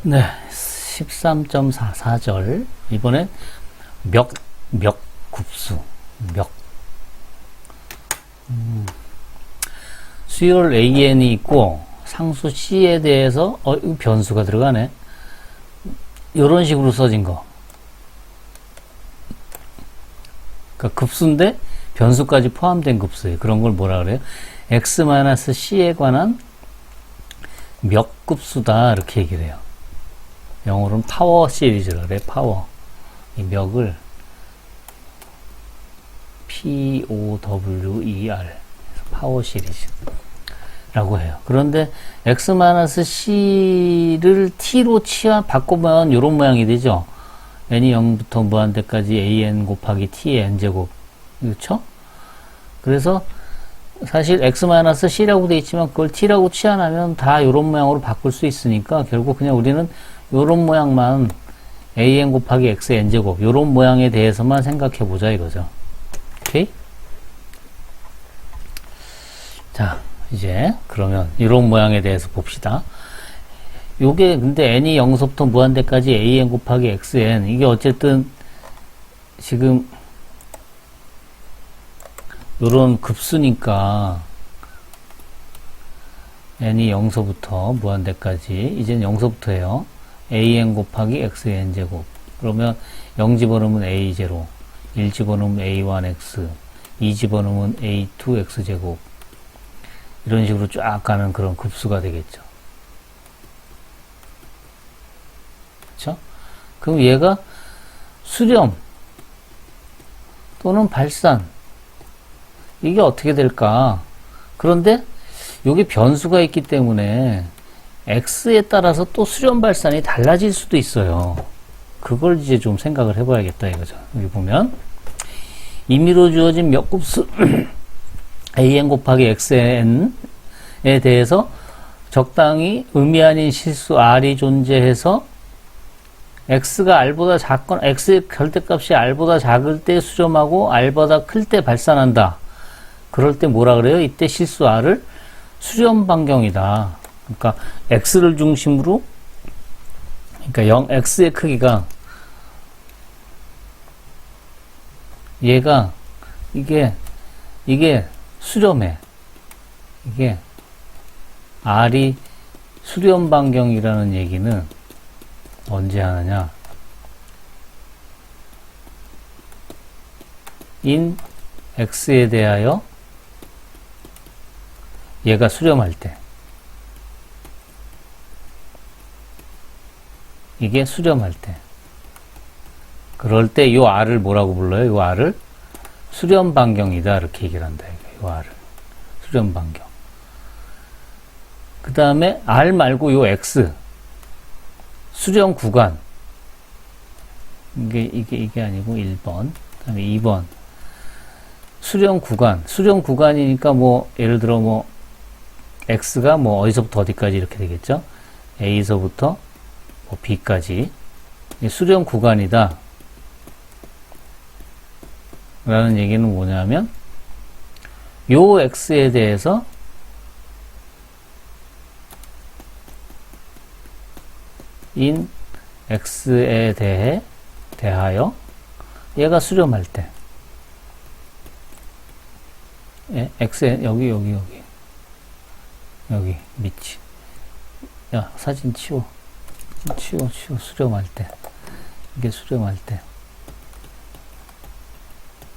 네, 13.44절. 이번엔 kup수. 수열 AN이 있고, 상수 C에 대해서, 이거 변수가 들어가네. 이런 식으로 써진 거. 그러니까 급수인데, 변수까지 포함된 급수예요. 그런 걸 뭐라 그래요? X-C에 관한 멱급수다. 이렇게 얘기를 해요. 영어로는 파워 시리즈라 그래. 파워. 이 멱을 POWER 파워 시리즈라고 해요. 그런데 X-C를 T로 바꾸면 이런 모양이 되죠. n이 0부터 무한대까지 an 곱하기 t의 n제곱. 그렇죠? 그래서 사실 X-C라고 되어 있지만 그걸 T라고 치환하면 다 이런 모양으로 바꿀 수 있으니까 결국 그냥 우리는 이런 모양만 an 곱하기 x n제곱 이런 모양에 대해서만 생각해 보자 이거죠. 오케이? 자, 이제 그러면 이런 모양에 대해서 봅시다. 요게 근데 n이 0서부터 무한대까지 an 곱하기 xn 이게 어쨌든 지금 요런 급수니까 n이 0서부터 무한대까지 이젠 0서부터예요. an 곱하기 xn 제곱. 그러면 0 집어넣으면 a0, 1 집어넣으면 a1x, 2 집어넣으면 a2x 제곱. 이런 식으로 쫙 가는 그런 급수가 되겠죠. 그렇죠? 그럼 얘가 수렴 또는 발산 이게 어떻게 될까? 그런데 여기 변수가 있기 때문에 x에 따라서 또 수렴 발산이 달라질 수도 있어요. 그걸 이제 좀 생각을 해봐야겠다 이거죠. 여기 보면 임의로 주어진 멱급수 an 곱하기 xn에 대해서 적당히 의미 아닌 실수 r이 존재해서 x가 r보다 작거나 x의 절대값이 r보다 작을 때 수렴하고 r보다 클 때 발산한다. 그럴 때 뭐라 그래요? 이때 실수 r을 수렴 반경이다. 그러니까 x를 중심으로 그러니까 x의 크기가 얘가 이게 수렴해. 이게 r이 수렴 반경이라는 얘기는 언제 하느냐? in x에 대하여 얘가 수렴할 때 이게 수렴할 때 그럴 때 요 r을 뭐라고 불러요? 요 r을 수렴 반경이다 이렇게 얘기를 한다. 요 r을 수렴 반경. 그 다음에 r 말고 요 x 수렴 구간 이게 아니고 1번 그 다음에 2번 수렴 구간이니까 뭐 예를 들어 뭐 x가 뭐 어디서부터 어디까지 이렇게 되겠죠. a서부터 뭐 b까지 수렴 구간이다 라는 얘기는 뭐냐면 요 x에 대해서 in x에 대하여 얘가 수렴할 때 x에 여기 밑이 야 사진 치워 수렴할 때 이게 수렴할 때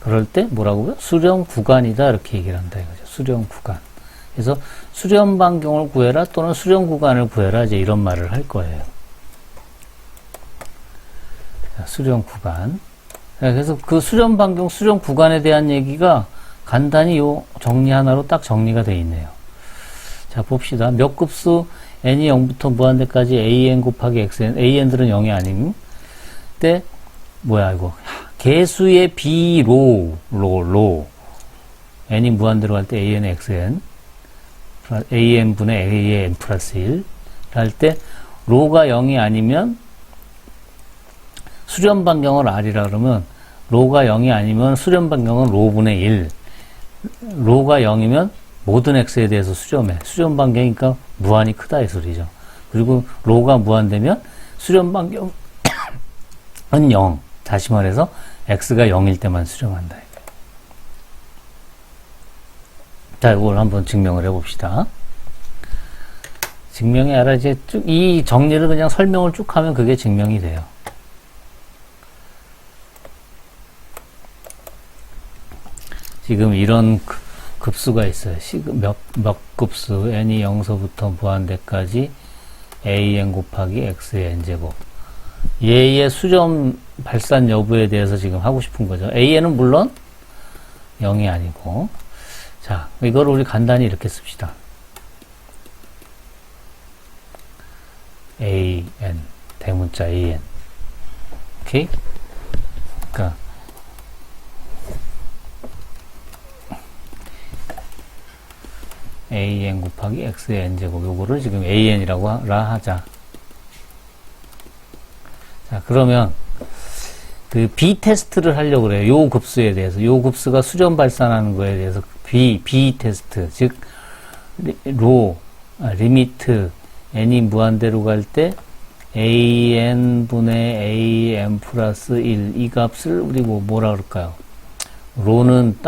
그럴 때 뭐라고요? 수렴 구간이다 이렇게 얘기를 한다 이거죠. 수렴 구간. 그래서 수렴 반경을 구해라 또는 수렴 구간을 구해라 이제 이런 말을 할 거예요. 자, 수렴 구간. 그래서 그 수렴 반경, 수렴 구간에 대한 얘기가 간단히 요 정리 하나로 딱 정리가 되어 있네요. 자, 봅시다. 멱급수 n이 0부터 무한대까지 an 곱하기 xn, an들은 0이 아님. 때, 뭐야, 이거. 개수의 b로, n이 무한대로 갈 때 an, xn, an 분의 a의 n 플러스 1. 할 때, 로가 0이 아니면, 수렴 반경을 r이라 그러면, 로가 0이 아니면 수렴 반경은 로분의 1. 로가 0이면 모든 x에 대해서 수렴해. 수렴 반경이니까 무한히 크다 이 소리죠. 그리고 로가 무한되면 수렴 반경은 0. 다시 말해서 x가 0일 때만 수렴한다. 자, 이걸 한번 증명을 해봅시다. 증명이 아니라 이제 쭉 이 정리를 그냥 설명을 쭉 하면 그게 증명이 돼요. 지금 이런 급수가 있어요. 몇 급수, n이 0서부터 무한대까지 an 곱하기 x의 n제곱. 얘의 수렴 발산 여부에 대해서 지금 하고 싶은 거죠. an은 물론 0이 아니고. 자, 이걸 우리 간단히 이렇게 씁시다. an, 대문자 an. 오케이? 그러니까 an 곱하기 x의 n제곱, 요거를 지금 an이라고 하자. 자, 그러면 그 b 테스트를 하려고 그래요. 요 급수에 대해서. 요 급수가 수렴 발산하는 거에 대해서 b 테스트, 즉 리미트 n이 무한대로 갈 때 an분의 an 플러스 1, 이 값을 우리 뭐라 그럴까요? 로는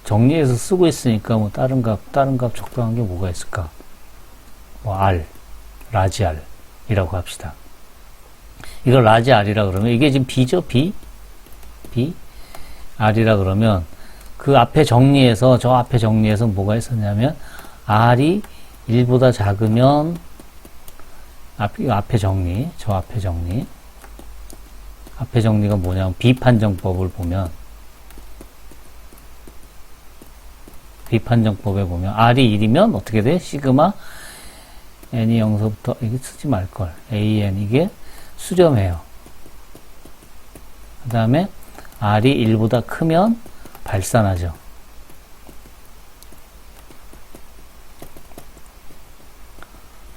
정리해서 쓰고 있으니까 뭐 다른 값 적당한 게 뭐가 있을까? 뭐 R, 라지 R 이라고 합시다. 이걸 라지 R이라 그러면 이게 지금 B죠? B R이라 그러면 그 앞에 정리해서 저 앞에 정리해서 뭐가 있었냐면 R이 1보다 작으면 앞에 정리, 저 앞에 정리가 뭐냐면 비판정법을 보면 비판정법에 보면 R이 1이면 어떻게 돼? 시그마 n이 0서부터 이게 쓰지 말걸. an 이게 수렴해요. 그 다음에 R이 1보다 크면 발산하죠.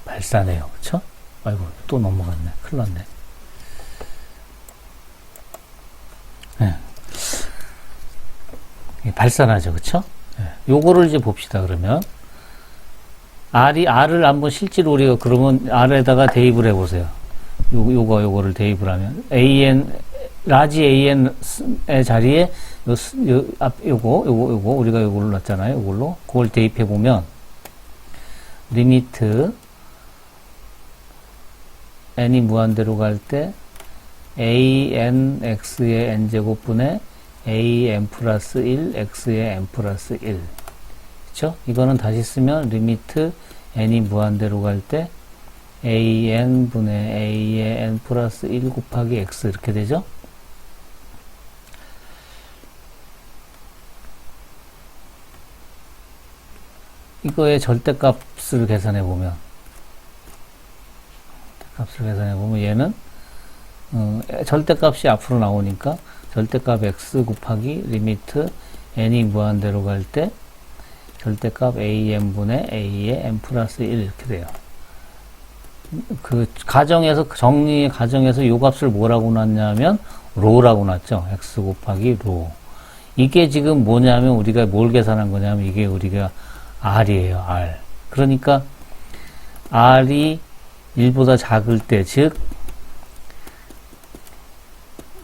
발산해요. 그쵸? 아이고 또 넘어갔네. 큰일 났네. 네. 발산하죠. 그쵸? 요거를 이제 봅시다. 그러면 R을 한번 실제로 우리가 그러면 R에다가 대입을 해보세요. 요거를 대입을 하면 라지 an의 자리에 요거 우리가 요걸로 놨잖아요. 요걸로 그걸 대입해 보면 리미트 n이 무한대로 갈 때 an x의 n제곱분의 an 플러스 1 x의 n 플러스 1. 그쵸? 이거는 다시 쓰면 리미트 n이 무한대로 갈 때 an 분의 a의 n 플러스 1 곱하기 x 이렇게 되죠? 이거의 절대값을 계산해 보면 얘는 절대값이 앞으로 나오니까 절대값 x 곱하기 리미트 n이 무한대로 갈 때 절대값 an분의 a의 n 플러스 1 이렇게 돼요. 그 정리 가정에서 요 값을 뭐라고 놨냐면 로라고 놨죠. x 곱하기 로. 이게 지금 뭐냐면 우리가 뭘 계산한 거냐면 이게 우리가 R이에요. R. 그러니까 R이 1보다 작을 때, 즉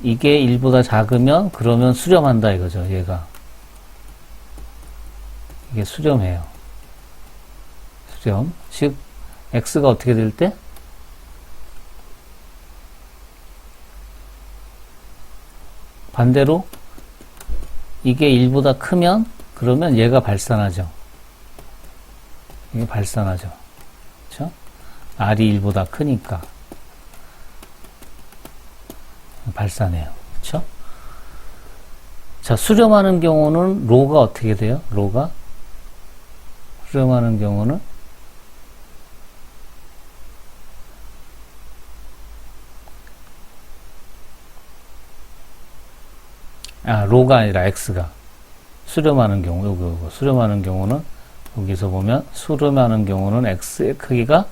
이게 1보다 작으면 그러면 수렴한다 이거죠. 얘가 이게 수렴해요. 수렴. 즉 x가 어떻게 될 때? 반대로 이게 1보다 크면 그러면 얘가 발산하죠. 이게 발산하죠. 그렇죠? R이 1보다 크니까 발산해요. 그렇죠? 자, 수렴하는 경우는 로가 어떻게 돼요? 로가 수렴하는 경우는 로가 아니라 x가 수렴하는 경우 요거 수렴하는 경우는 여기서 보면 수렴하는 경우는 x의 크기가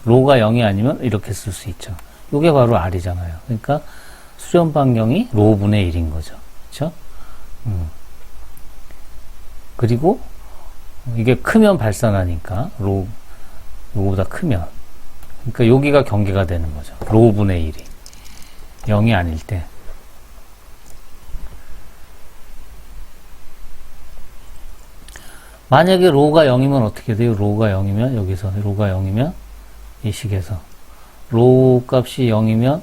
로가 0이 아니면 이렇게 쓸 수 있죠. 요게 바로 R이잖아요. 그러니까 수렴 반경이 로분의 1인 거죠. 그렇죠? 그리고 이게 크면 발산하니까 요거보다 크면 그러니까 여기가 경계가 되는 거죠. 로분의 1이 0이 아닐 때. 만약에 로가 0이면 어떻게 돼요? 로가 0이면 여기서 로가 0이면 이 식에서 로 값이 0이면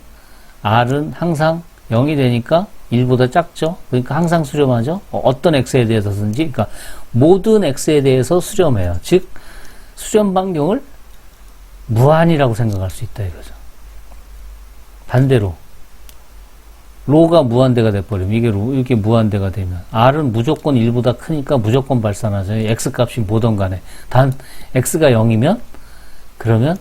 R은 항상 0이 되니까 1보다 작죠? 그러니까 항상 수렴하죠? 어떤 X에 대해서든지, 그러니까 모든 X에 대해서 수렴해요. 즉, 수렴 반경을 무한이라고 생각할 수 있다 이거죠. 반대로 로가 무한대가 돼버리면 이게 무한대가 되면 R은 무조건 1보다 크니까 무조건 발산하죠. X 값이 뭐든 간에. 단 X가 0이면 그러면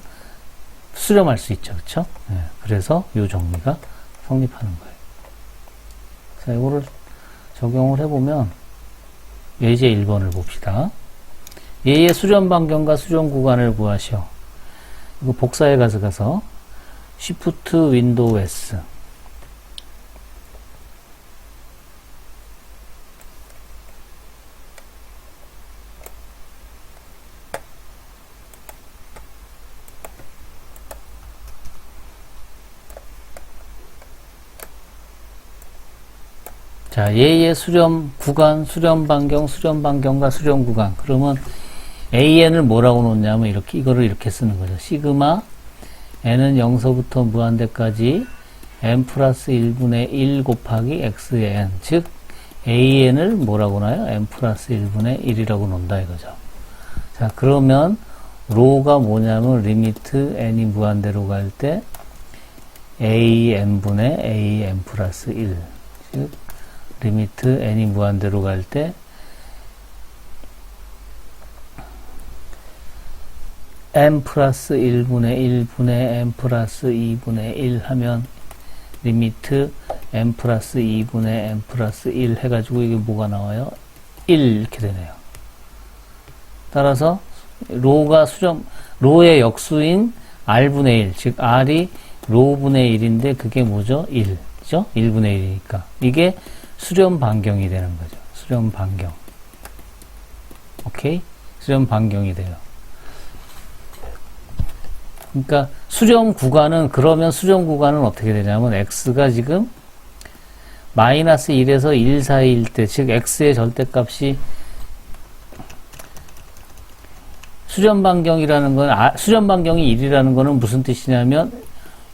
수렴할 수 있죠. 그쵸? 네, 그래서 이 정리가 성립하는 거예요. 자, 이거를 적용을 해보면 예제 1번을 봅시다. 얘의 수렴 반경과 수렴 구간을 구하시오. 이거 복사해 가져가서 Shift Window S. 자, 얘의 수렴 구간, 수렴 반경, 수렴 반경과 수렴 구간. 그러면 AN을 뭐라고 놓냐면 이거를 이렇게 쓰는 거죠. 시그마 n은 0서부터 무한대까지 n 플러스 1분의 1 곱하기 x의 n. 즉 AN을 뭐라고 놔요? n 플러스 1분의 1이라고 놓는다 이거죠. 자, 그러면 로가 뭐냐면 리미트 n이 무한대로 갈 때 AN분의 AN 플러스 1. 즉 리미트 n이 무한대로 갈 때 n 플러스 1분의 1분의 n 플러스 2분의 1 하면 리미트 n 플러스 2분의 n 플러스 1 해가지고 이게 뭐가 나와요? 1 이렇게 되네요. 따라서 로의 역수인 r분의 1, 즉 r이 로분의 1인데 그게 뭐죠? 1, 그죠? 1분의 1이니까 이게 수렴 반경이 되는 거죠. 수렴 반경. 오케이? 수렴 반경이 돼요. 그러니까 수렴 구간은, 그러면 수렴 구간은 어떻게 되냐면 x가 지금 마이너스 1에서 1 사이일 때, 즉 x의 절대값이 수렴 반경이라는 건, 수렴 반경이 1이라는 거는 무슨 뜻이냐면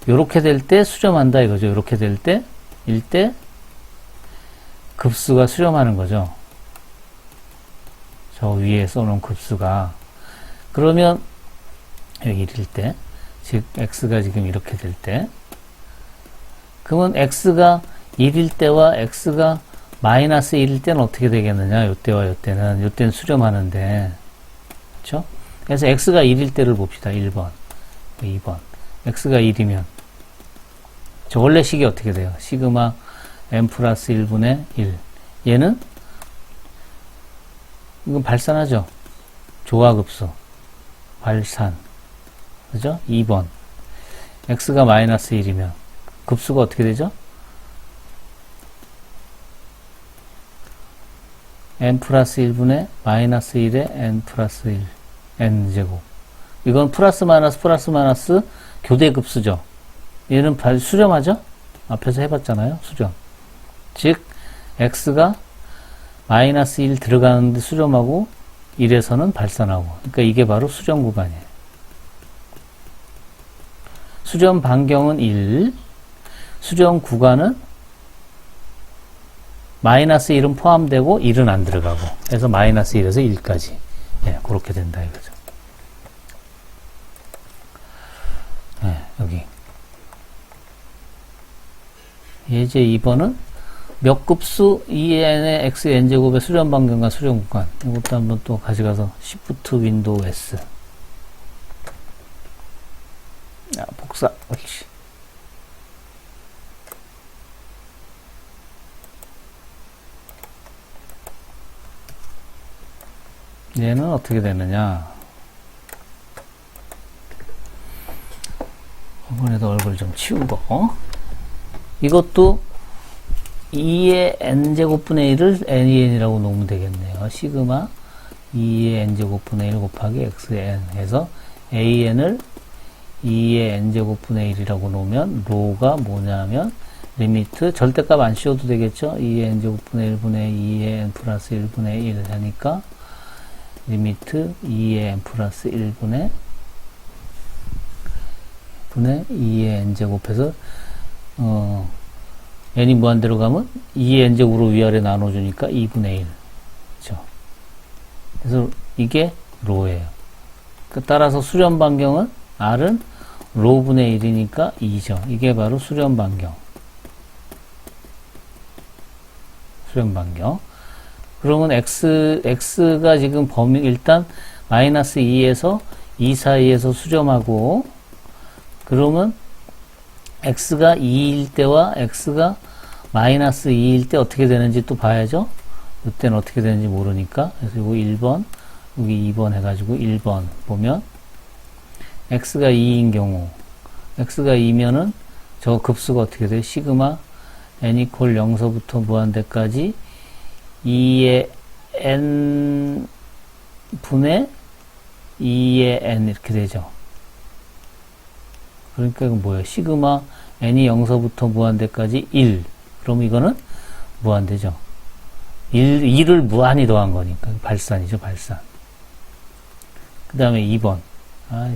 요렇게 될 때 수렴한다 이거죠. 요렇게 될 때, 일 때 급수가 수렴하는 거죠. 저 위에 써놓은 급수가. 그러면 여기 1일 때, 즉 x가 지금 이렇게 될 때, 그러면 x가 1일 때와 x가 마이너스 1일 때는 어떻게 되겠느냐? 요때와 요때는, 요때는 수렴하는데, 그렇죠? 그래서 x가 1일 때를 봅시다. 1번, 2번. x가 1이면 저 원래 식이 어떻게 돼요? 시그마 n 플러스 1분의 1. 얘는 이건 발산하죠. 조화급수 발산, 그죠? 2번 x가 마이너스 1이면 급수가 어떻게 되죠? n 플러스 1분의 마이너스 1에 n 플러스 1 n제곱. 이건 플러스 마이너스 교대급수죠. 얘는 수렴하죠? 앞에서 해봤잖아요. 수렴. 즉 x가 마이너스 1 들어가는데 수렴하고 1에서는 발산하고. 그러니까 이게 바로 수렴 구간이에요. 수렴 반경은 1, 수렴 구간은 마이너스 1은 포함되고 1은 안 들어가고. 그래서 마이너스 1에서 1까지. 네, 그렇게 된다 이거죠. 네, 여기. 예제 2번은 몇 급수 2n의 xn제곱의 수렴 반경과 수렴 구간. 이것도 한번 또 가져가서 Shift Window S. 야, 복사. 옳지. 얘는 어떻게 되느냐. 이번에도 얼굴 좀 치우고. 이것도 2의 n제곱분의 1을 nen이라고 놓으면 되겠네요. 시그마 2의 n제곱분의 1 곱하기 x의 n 해서 an을 2의 n제곱분의 1이라고 놓으면 로가 뭐냐면 리미트 절대값 안 씌워도 되겠죠. 2의 n제곱분의 1분의 2의 n 플러스 1분의 1 하니까 리미트 2의 n 플러스 1분의 2의 n제곱해서 n이 무한대로 가면 2의 n제곱으로 위아래 나눠주니까 2분의 1 그렇죠. 그래서 이게 로예요. 따라서 수렴 반경은 R은 로분의 1이니까 2죠. 이게 바로 수렴 반경. 수렴 반경. 그러면 X가 지금 범위, 일단 마이너스 2에서 2 사이에서 수렴하고, 그러면 X가 2일 때와 X가 마이너스 2일 때 어떻게 되는지 또 봐야죠. 이때는 어떻게 되는지 모르니까. 그래서 이거 1번, 여기 2번 해가지고 1번 보면, X가 2인 경우, X가 2면은 저 급수가 어떻게 돼요? 시그마 n 이퀄 0서부터 무한대까지 2의 n 분의 2의 n 이렇게 되죠. 그러니까 이건 뭐예요? 시그마 n이 0서부터 무한대까지 1. 그럼 이거는 무한대죠. 1을 무한히 더한 거니까 발산이죠, 발산. 그 다음에 2번.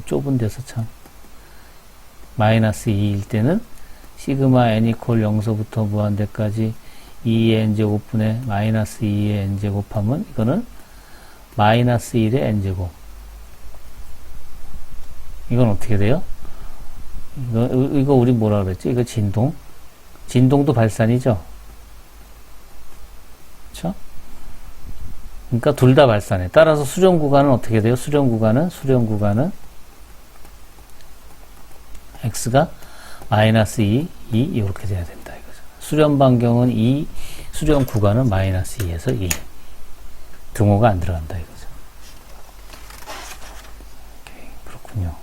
좁은 데서 참. 마이너스 2일 때는 시그마 n 이퀄 0서부터 무한대까지 2의 n제곱분의 마이너스 2의 n제곱하면 이거는 마이너스 1의 n제곱. 이건 어떻게 돼요? 이거 우리 뭐라 그랬죠? 이거 진동. 진동도 발산이죠? 그쵸? 그러니까 둘 다 발산해. 따라서 수렴 구간은 어떻게 돼요? 수렴 구간은 x가 마이너스 2, 이렇게 돼야 된다 이거죠. 수렴 반경은 2, 수렴 구간은 마이너스 2에서 2. 등호가 안 들어간다 이거죠. 오케이, 그렇군요.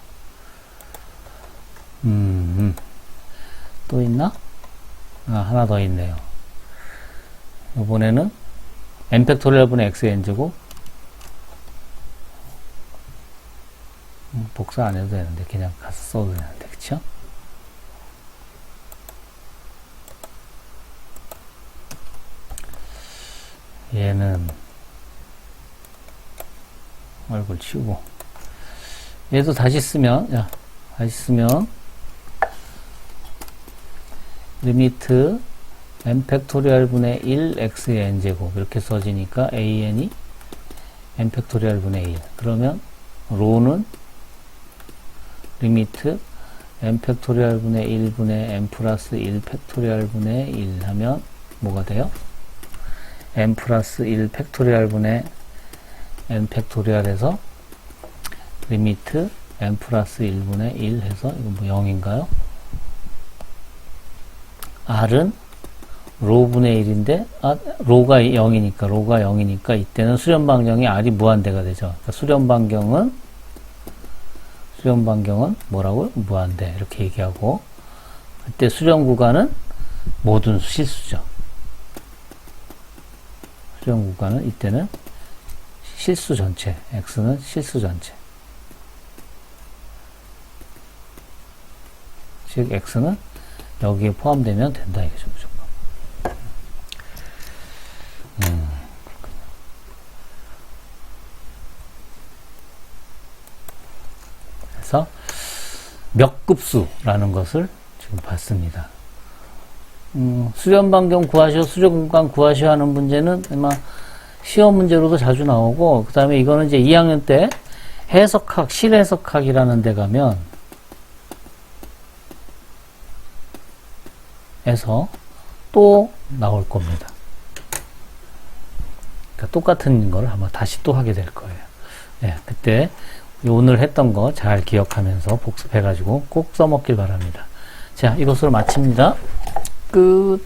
또 있나? 하나 더 있네요. 이번에는 n 팩토리얼 분의 x의 n제곱. 복사 안 해도 되는데 그냥 가서 써도 되는데, 그쵸? 얘는 얼굴 치우고, 얘도 다시 쓰면, 리미트 n 팩토리얼 분의 1 x의 n제곱 이렇게 써지니까 an이 n 팩토리얼 분의 1. 그러면 로는 리미트 n 팩토리얼 분의 1분의 n 플러스 1 팩토리얼 분의 1 하면 뭐가 돼요? n 플러스 1 팩토리얼 분의 n 팩토리얼에서 리미트 n 플러스 1분의 1 해서 이거 뭐 0인가요? R은 로분의 1인데, 로가 0이니까 이때는 수렴 반경이 R이 무한대가 되죠. 그러니까 수렴 반경은 뭐라고요? 무한대. 이렇게 얘기하고, 그때 수렴 구간은 모든 실수죠. 수렴 구간은 이때는 실수 전체, X는 실수 전체. 즉, X는 여기에 포함되면 된다, 이거죠, 무조건. 그래서 몇 급수라는 것을 지금 봤습니다. 수렴 반경 구하시오, 수렴 공간 구하시오 하는 문제는 아마 시험 문제로도 자주 나오고, 그 다음에 이거는 이제 2학년 때 해석학, 실해석학이라는 데 가면 에서 또 나올 겁니다. 그러니까 똑같은 걸 아마 다시 또 하게 될 거예요. 네, 그때 오늘 했던 거 잘 기억하면서 복습해가지고 꼭 써먹길 바랍니다. 자, 이것으로 마칩니다. 끝.